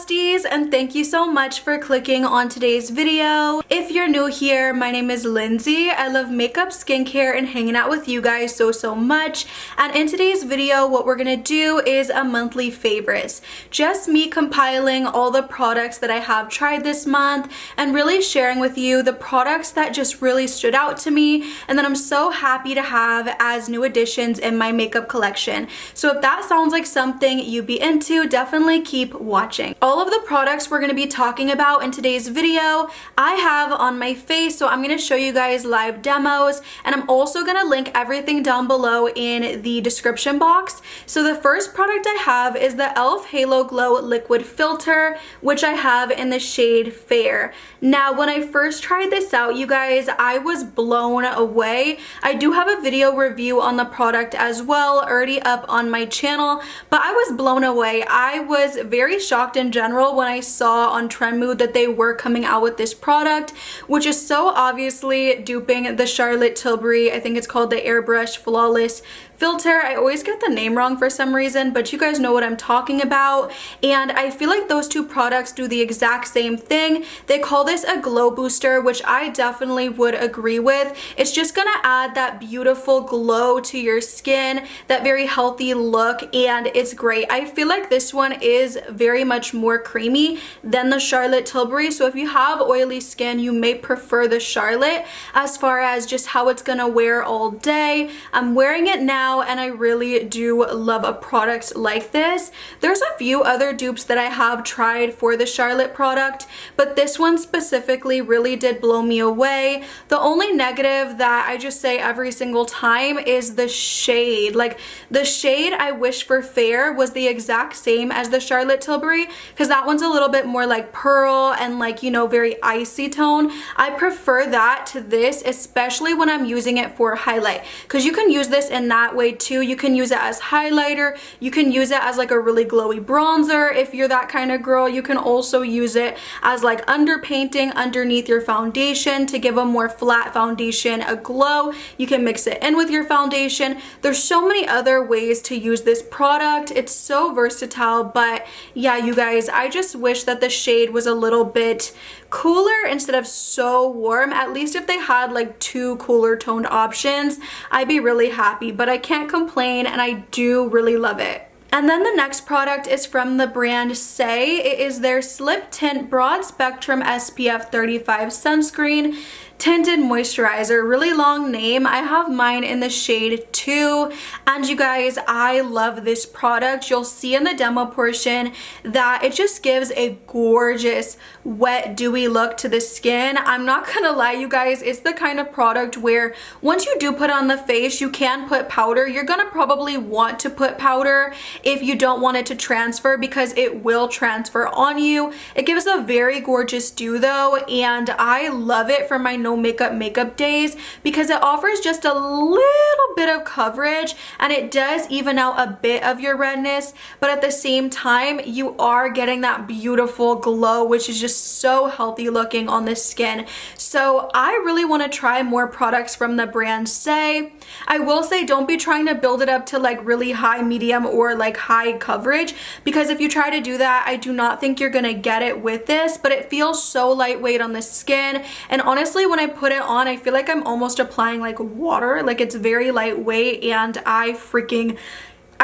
besties, and thank you so much for clicking on today's video. If you're new here, my name is Lindsay. I love makeup, skincare, and hanging out with you guys so much. And in today's video, what we're gonna do is a monthly favorites. Just me compiling all the products that I have tried this month and really sharing with you the products that just really stood out to me and that I'm so happy to have as new additions in my makeup collection. So if that sounds like something you'd be into, definitely keep watching. All of the products we're going to be talking about in today's video I have on my face, so I'm going to show you guys live demos, and I'm also going to link everything down below in the description box. So the first product I have is the e.l.f. Halo Glow Liquid Filter, which I have in the shade Fair. Now when I first tried this out, you guys, I was blown away. I do have a video review on the product as well already up on my channel, but I was blown away. I was very shocked in general when I saw on Trendmood that they were coming out with this product, which is so obviously duping the Charlotte Tilbury, I think it's called the Airbrush Flawless filter. I always get the name wrong for some reason, but you guys know what I'm talking about. And I feel like those two products do the exact same thing. They call this a glow booster, which I definitely would agree with. It's just gonna add that beautiful glow to your skin, that very healthy look, and it's great. I feel like this one is very much more creamy than the Charlotte Tilbury, so if you have oily skin, you may prefer the Charlotte as far as just how it's gonna wear all day. I'm wearing it now and I really do love a product like this. There's a few other dupes that I have tried for the Charlotte product, but this one specifically really did blow me away. The only negative that I just say every single time is the shade. Like, the shade I wish for Fair was the exact same as the Charlotte Tilbury, because that one's a little bit more like pearl and like, you know, very icy tone. I prefer that to this, especially when I'm using it for highlight, because you can use this in that way too. You can use it as highlighter, you can use it as like a really glowy bronzer if you're that kind of girl. You can also use it as like underpainting underneath your foundation to give a more flat foundation a glow. You can mix it in with your foundation. There's so many other ways to use this product. It's so versatile, but yeah, you guys, I just wish that the shade was a little bit cooler instead of so warm. At least if they had like two cooler toned options, I'd be really happy, but I can't complain and I do really love it. And then the next product is from the brand SAIE. It is their Slip Tint Broad Spectrum SPF 35 Sunscreen Tinted Moisturizer. Really long name. I have mine in the shade 2, and you guys, I love this product. You'll see in the demo portion that it just gives a gorgeous wet dewy look to the skin. I'm not gonna lie, you guys, it's the kind of product where once you do put on the face, you can put powder. You're gonna probably want to put powder if you don't want it to transfer, because it will transfer on you. It gives a very gorgeous dew though, and I love it for my no makeup days because it offers just a little bit of coverage and it does even out a bit of your redness, but at the same time you are getting that beautiful glow, which is just so healthy looking on the skin. So I really want to try more products from the brand SAIE. I will say don't be trying to build it up to like really high, medium, or like high coverage, because if you try to do that, I do not think you're gonna get it with this, but it feels so lightweight on the skin. And honestly, when I put it on, I feel like I'm almost applying like water. Like, it's very lightweight and I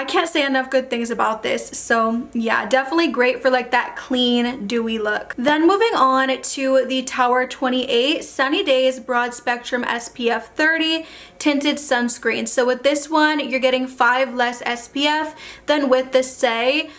can't say enough good things about this. So yeah, definitely great for like that clean, dewy look. Then moving on to the Tower 28 Sunny Days Broad Spectrum SPF 30 Tinted Sunscreen. So with this one, you're getting 5 less SPF than with the SAIE,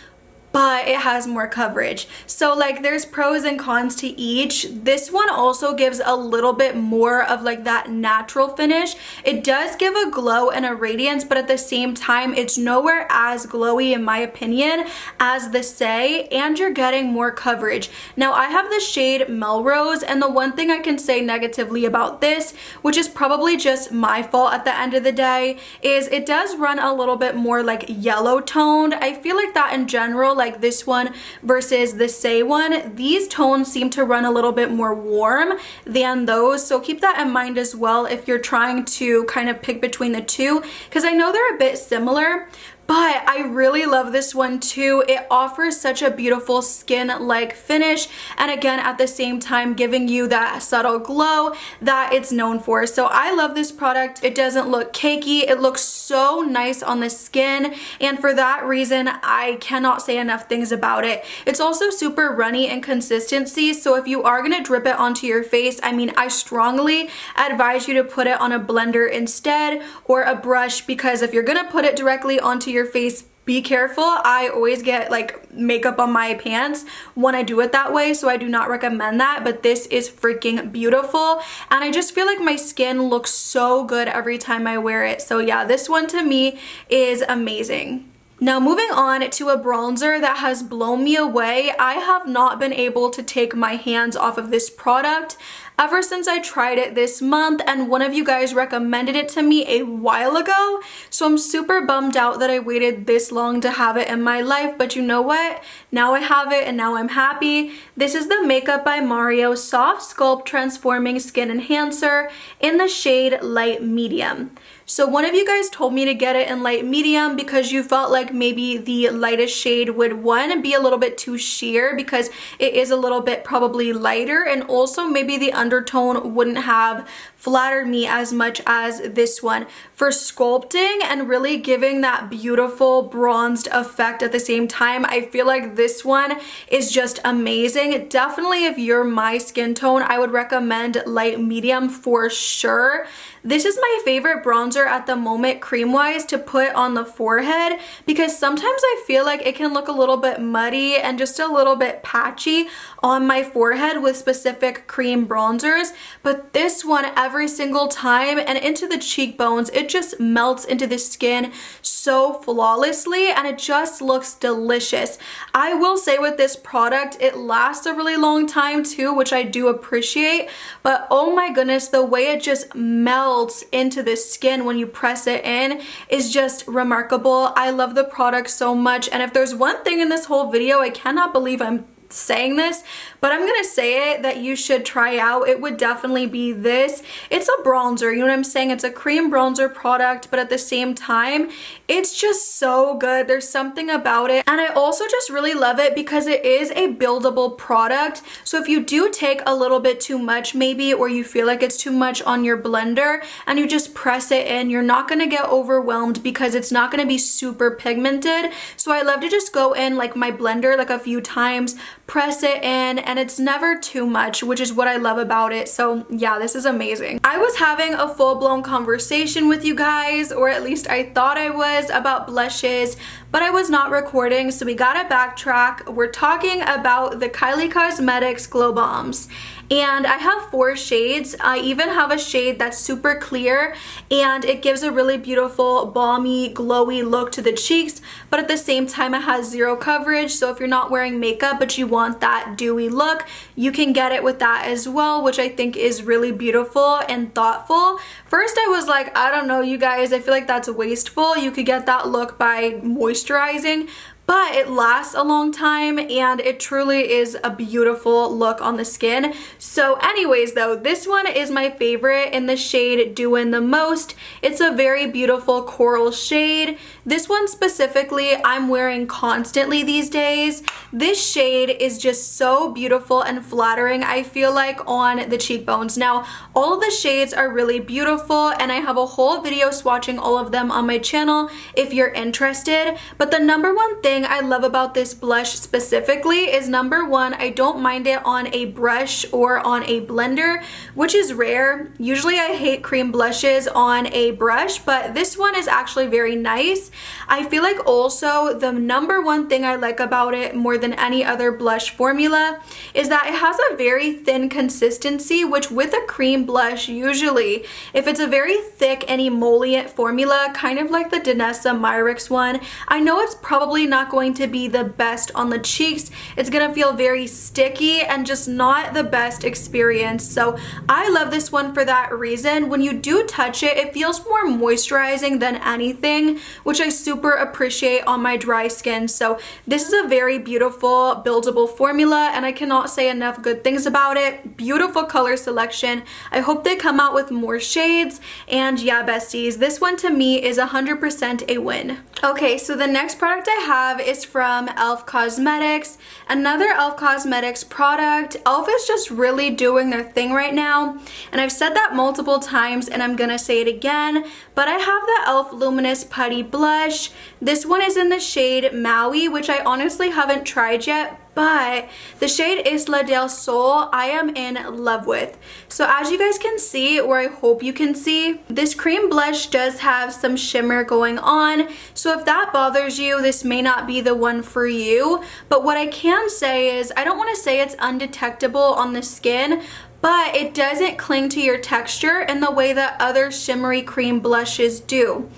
but it has more coverage. So like, there's pros and cons to each. This one also gives a little bit more of like that natural finish. It does give a glow and a radiance, but at the same time, it's nowhere as glowy in my opinion as the SAIE, and you're getting more coverage. Now I have the shade Melrose, and the one thing I can say negatively about this, which is probably just my fault at the end of the day, is it does run a little bit more like yellow toned. I feel like that in general, like this one versus the SAIE one, these tones seem to run a little bit more warm than those, so keep that in mind as well if you're trying to kind of pick between the two, because I know they're a bit similar, But I really love this one too. It offers such a beautiful skin-like finish, and again at the same time giving you that subtle glow that it's known for. So I love this product. It doesn't look cakey. It looks so nice on the skin, and for that reason I cannot say enough things about it. It's also super runny in consistency, so if you are going to drip it onto your face, I mean, I strongly advise you to put it on a blender instead or a brush, because if you're going to put it directly onto your face, be careful. I always get like makeup on my pants when I do it that way, so I do not recommend that, but this is freaking beautiful, and I just feel like my skin looks so good every time I wear it. So yeah, this one to me is amazing. Now moving on to a bronzer that has blown me away. I have not been able to take my hands off of this product ever since I tried it this month, and one of you guys recommended it to me a while ago, so I'm super bummed out that I waited this long to have it in my life, but you know what? Now I have it and now I'm happy. This is the Makeup by Mario Soft Sculpt Transforming Skin Enhancer in the shade Light Medium. So one of you guys told me to get it in light medium because you felt like maybe the lightest shade would, one, be a little bit too sheer because it is a little bit probably lighter, and also maybe the undertone wouldn't have flattered me as much as this one. For sculpting and really giving that beautiful bronzed effect at the same time, I feel like this one is just amazing. Definitely if you're my skin tone, I would recommend light medium for sure. This is my favorite bronzer at the moment, cream-wise, to put on the forehead, because sometimes I feel like it can look a little bit muddy and just a little bit patchy on my forehead with specific cream bronzers, but this one every single time and into the cheekbones, it just melts into the skin so flawlessly and it just looks delicious. I will say with this product, it lasts a really long time too, which I do appreciate, but oh my goodness, the way it just melts into the skin when you press it in is just remarkable. I love the product so much, and if there's one thing in this whole video, I cannot believe I'm saying this, but I'm gonna say it, that you should try out, it would definitely be this. It's a bronzer, you know what I'm saying? It's a cream bronzer product, but at the same time, it's just so good. There's something about it, and I also just really love it because it is a buildable product. So if you do take a little bit too much maybe, or you feel like it's too much on your blender and you just press it in, you're not gonna get overwhelmed because it's not gonna be super pigmented. So I love to just go in like my blender like a few times, press it in, and it's never too much, which is what I love about it. So yeah, this is amazing. I was having a full-blown conversation with you guys, or at least I thought I was, about blushes, but I was not recording, so we gotta backtrack. We're talking about the Kylie Cosmetics Glow Bombs, and I have 4 shades. I even have a shade that's super clear, and it gives a really beautiful balmy glowy look to the cheeks, but at the same time it has 0 coverage, so if you're not wearing makeup but you want that dewy look, you can get it with that as well, which I think is really beautiful and thoughtful. First I was like, I don't know you guys, I feel like that's wasteful. You could get that look by moisturizing, but it lasts a long time and it truly is a beautiful look on the skin. So anyways though, this one is my favorite in the shade Doin' the Most. It's a very beautiful coral shade. This one specifically I'm wearing constantly these days. This shade is just so beautiful and flattering, I feel like, on the cheekbones. Now all of the shades are really beautiful and I have a whole video swatching all of them on my channel if you're interested, but the number one thing I love about this blush specifically is, number one, I don't mind it on a brush or on a blender, which is rare. Usually I hate cream blushes on a brush, but this one is actually very nice. I feel like also the number one thing I like about it more than any other blush formula is that it has a very thin consistency, which with a cream blush, usually if it's a very thick and emollient formula, kind of like the Danessa Myricks one, I know it's probably not not going to be the best on the cheeks. It's gonna feel very sticky and just not the best experience. So I love this one for that reason. When you do touch it, it feels more moisturizing than anything, which I super appreciate on my dry skin. So this is a very beautiful buildable formula, and I cannot say enough good things about it. Beautiful color selection. I hope they come out with more shades, and yeah, besties, this one to me is 100% a win. Okay, so the next product I have is from e.l.f. Cosmetics, another e.l.f. Cosmetics product. e.l.f. is just really doing their thing right now, and I've said that multiple times and I'm gonna say it again, but I have the e.l.f. Luminous Putty Blush. This one is in the shade Maui, which I honestly haven't tried yet, but the shade Isla del Sol I am in love with. So as you guys can see, or I hope you can see, this cream blush does have some shimmer going on. So if that bothers you, this may not be the one for you. But what I can say is, I don't want to say it's undetectable on the skin, but it doesn't cling to your texture in the way that other shimmery cream blushes do.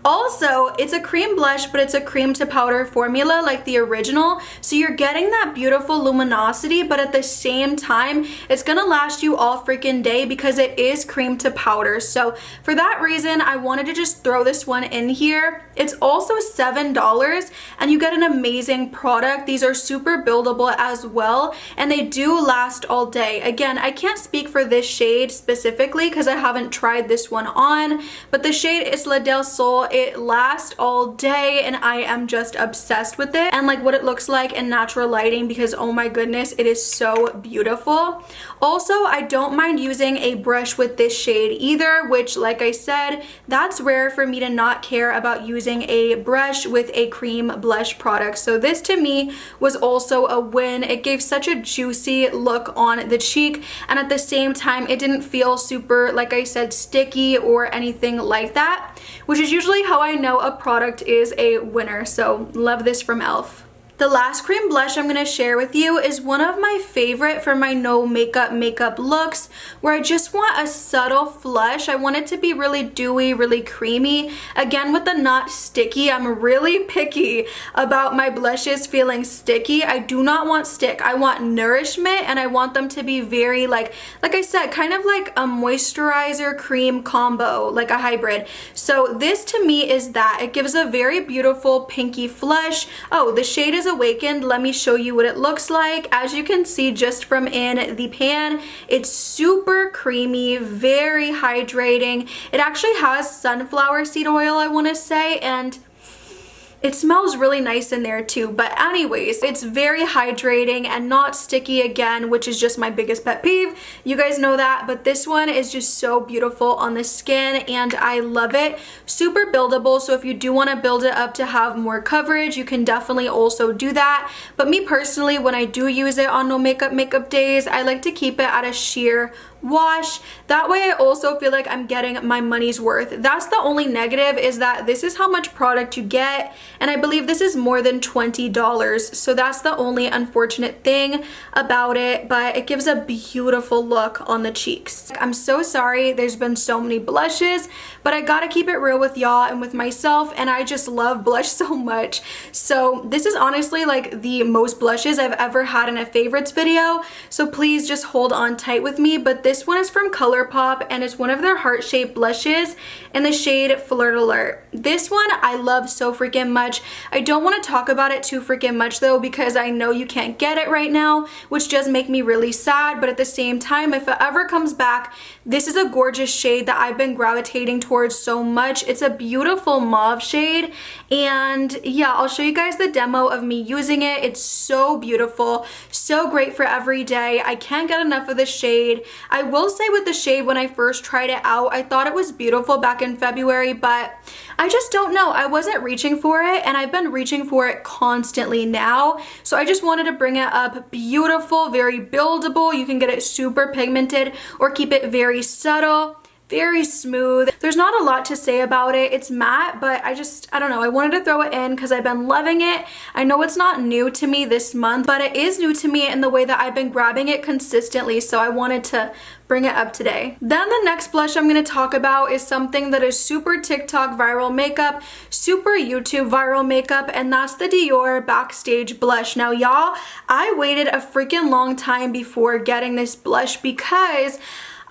Also, it's a cream blush, but it's a cream to powder formula like the original. So you're getting that beautiful luminosity, but at the same time, it's gonna last you all freaking day because it is cream to powder. So for that reason, I wanted to just throw this one in here. It's also $7 and you get an amazing product. These are super buildable as well, and they do last all day. Again, I can't speak for this shade specifically because I haven't tried this one on, but the shade Isla del Sol, it lasts all day and I am just obsessed with it, and like what it looks like in natural lighting, because oh my goodness, it is so beautiful. Also, I don't mind using a brush with this shade either, which like I said, that's rare for me to not care about using a brush with a cream blush product. So this to me was also a win. It gave such a juicy look on the cheek, and at the same time it didn't feel super, like I said, sticky or anything like that, which is usually how I know a product is a winner. So love this from e.l.f. The last cream blush I'm going to share with you is one of my favorite for my no makeup looks, where I just want a subtle flush. I want it to be really dewy, really creamy. Again, with the not sticky, I'm really picky about my blushes feeling sticky. I do not want stick. I want nourishment, and I want them to be very like I said, kind of like a moisturizer cream combo, like a hybrid. So this to me is that. It gives a very beautiful pinky flush. Oh, the shade is Awakened. Let me show you what it looks like. As you can see just from in the pan, it's super creamy, very hydrating. It actually has sunflower seed oil, I want to say, and it smells really nice in there too. But anyways, it's very hydrating and not sticky again, which is just my biggest pet peeve. You guys know that, but this one is just so beautiful on the skin and I love it. Super buildable, so if you do want to build it up to have more coverage, you can definitely also do that. But me personally, when I do use it on no makeup days, I like to keep it at a sheer wash. That way I also feel like I'm getting my money's worth. That's the only negative, is that this is how much product you get, and I believe this is more than $20. So that's the only unfortunate thing about it, but it gives a beautiful look on the cheeks. I'm so sorry there's been so many blushes, but I gotta keep it real with y'all and with myself, and I just love blush so much. So this is honestly like the most blushes I've ever had in a favorites video, so please just hold on tight with me. But this one is from Colourpop, and it's one of their heart-shaped blushes in the shade Flirt Alert. This one I love so freaking much. I don't want to talk about it too freaking much though, because I know you can't get it right now, which does make me really sad. But at the same time, if it ever comes back, this is a gorgeous shade that I've been gravitating towards so much. It's a beautiful mauve shade, and yeah, I'll show you guys the demo of me using it. It's so beautiful, so great for every day. I can't get enough of the shade. I will say with the shade, when I first tried it out, I thought it was beautiful back in February, but I just don't know. I wasn't reaching for it, and I've been reaching for it constantly now. So I just wanted to bring it up. Beautiful, very buildable. You can get it super pigmented or keep it very subtle. very smooth. There's not a lot to say about it. It's matte, but I don't know. I wanted to throw it in because I've been loving it. I know it's not new to me this month, but it is new to me in the way that I've been grabbing it consistently, so I wanted to bring it up today. Then the next blush I'm going to talk about is something that is super TikTok viral makeup, super YouTube viral makeup, and that's the DIOR Backstage blush. Now y'all, I waited a freaking long time before getting this blush because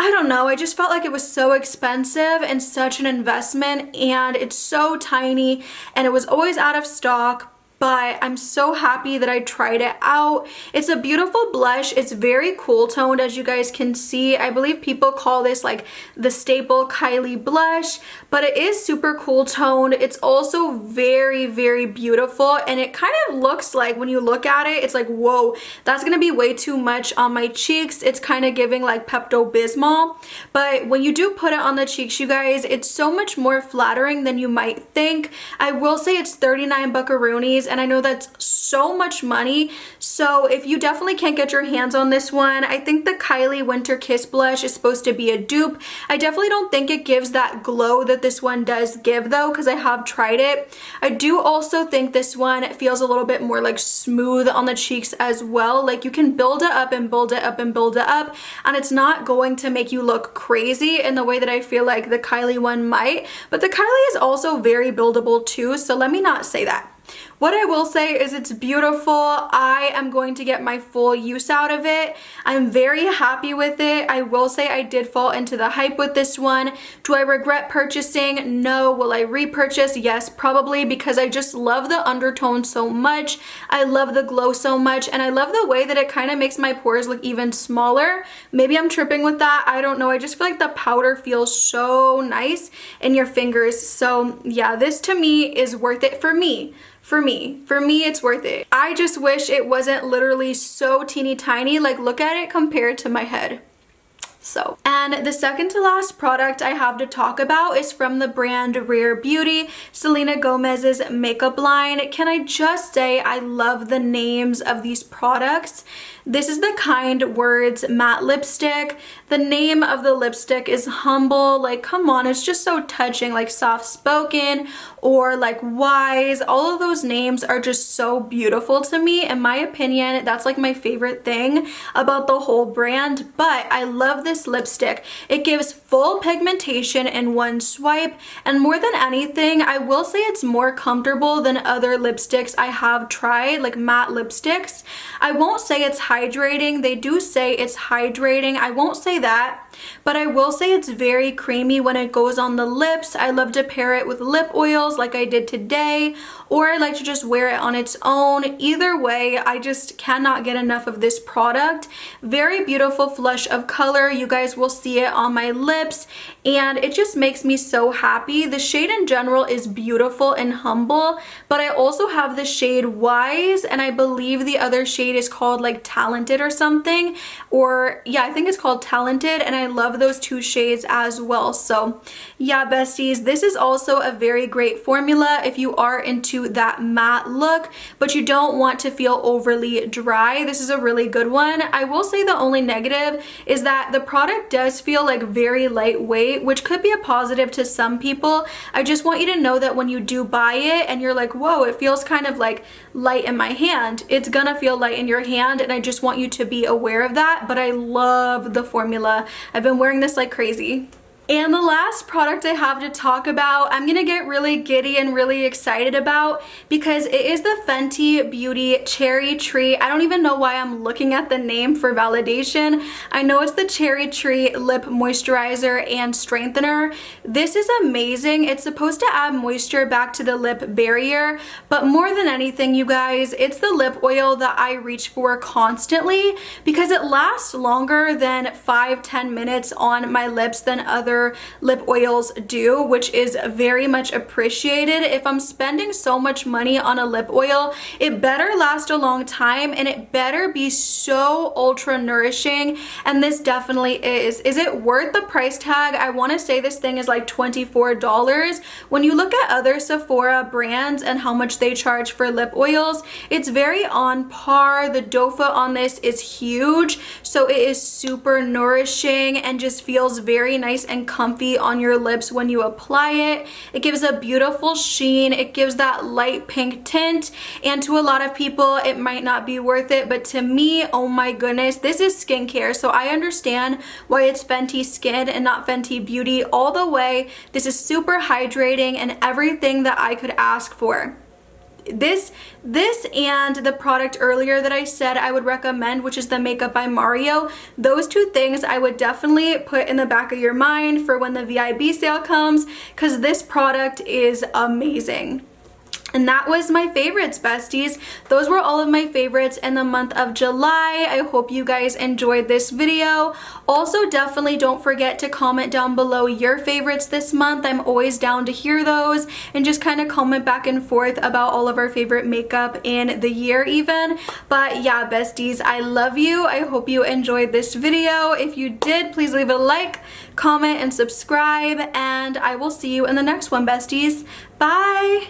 I don't know, I just felt like it was so expensive and such an investment, and it's so tiny and it was always out of stock. But I'm so happy that I tried it out. It's a beautiful blush. It's very cool toned, as you guys can see. I believe people call this like the staple Kylie blush, but it is super cool toned. It's also very, very beautiful, and it kind of looks like, when you look at it, it's like, whoa, that's gonna be way too much on my cheeks. It's kind of giving like Pepto-Bismol, but when you do put it on the cheeks, you guys, it's so much more flattering than you might think. I will say it's 39 buckaroonies, and I know that's so much money, so if you definitely can't get your hands on this one, I think the Kylie Winter Kiss blush is supposed to be a dupe. I definitely don't think it gives that glow that this one does give though, because I have tried it. I do also think this one feels a little bit more like smooth on the cheeks as well. Like you can build it up and build it up and build it up, and it's not going to make you look crazy in the way that I feel like the Kylie one might, but the Kylie is also very buildable too, so let me not say that. What I will say is it's beautiful. I am going to get my full use out of it. I'm very happy with it. I will say I did fall into the hype with this one. Do I regret purchasing? No. Will I repurchase? Yes, probably, because I just love the undertone so much. I love the glow so much, and I love the way that it kind of makes my pores look even smaller. Maybe I'm tripping with that. I don't know. I just feel like the powder feels so nice in your fingers. So yeah, this to me is worth it for me. For me, it's worth it. I just wish it wasn't literally so teeny tiny. Like, look at it compared to my head. So, and the second to last product I have to talk about is from the brand Rare Beauty, Selena Gomez's makeup line. Can I just say I love the names of these products? This is the Kind Words matte lipstick. The name of the lipstick is Humble. Like, come on, it's just so touching. Like Soft Spoken or like Wise. All of those names are just so beautiful to me. In my opinion, that's like my favorite thing about the whole brand. But I love this lipstick. It gives full pigmentation in one swipe, and more than anything, I will say it's more comfortable than other lipsticks I have tried, like matte lipsticks. I won't say it's hydrating. They do say it's hydrating. I won't say that, but I will say it's very creamy when it goes on the lips. I love to pair it with lip oils like I did today, or I like to just wear it on its own. Either way, I just cannot get enough of this product. Very beautiful flush of color. You guys will see it on my lips, and it just makes me so happy. The shade in general is beautiful and Humble, but I also have the shade Wise, and I believe the other shade is called like Talented or something, or yeah, I think it's called Talented, and I love those two shades as well. So yeah, besties, this is also a very great formula if you are into that matte look, but you don't want to feel overly dry. This is a really good one. I will say the only negative is that the product does feel like very lightweight, which could be a positive to some people. I just want you to know that when you do buy it and you're like, whoa, it feels kind of like light in my hand, it's gonna feel light in your hand, and I just want you to be aware of that. But I love the formula. I've been wearing this like crazy. And the last product I have to talk about, I'm gonna get really giddy and really excited about, because it is the Fenty Beauty Cherry Tree. I don't even know why I'm looking at the name for validation. I know it's the Cherry Tree Lip Moisturizer and Strengthener. This is amazing. It's supposed to add moisture back to the lip barrier, but more than anything, you guys, it's the lip oil that I reach for constantly, because it lasts longer than 5-10 minutes on my lips than other lip oils do, which is very much appreciated. If I'm spending so much money on a lip oil, it better last a long time, and it better be so ultra nourishing, and this definitely is. Is it worth the price tag? I want to say this thing is like $24. When you look at other Sephora brands and how much they charge for lip oils, it's very on par. The doe foot on this is huge, so it is super nourishing and just feels very nice and comfy on your lips when you apply it. It gives a beautiful sheen. It gives that light pink tint, and to a lot of people it might not be worth it, but to me, oh my goodness, this is skincare, so I understand why it's Fenty Skin and not Fenty Beauty all the way. This is super hydrating and everything that I could ask for. This and the product earlier that I said I would recommend, which is the Makeup by Mario, those two things I would definitely put in the back of your mind for when the VIB sale comes, because this product is amazing. And that was my favorites, besties. Those were all of my favorites in the month of July. I hope you guys enjoyed this video. Also, definitely don't forget to comment down below your favorites this month. I'm always down to hear those, and just kind of comment back and forth about all of our favorite makeup in the year even. But yeah, besties, I love you. I hope you enjoyed this video. If you did, please leave a like, comment, and subscribe, and I will see you in the next one, besties. Bye!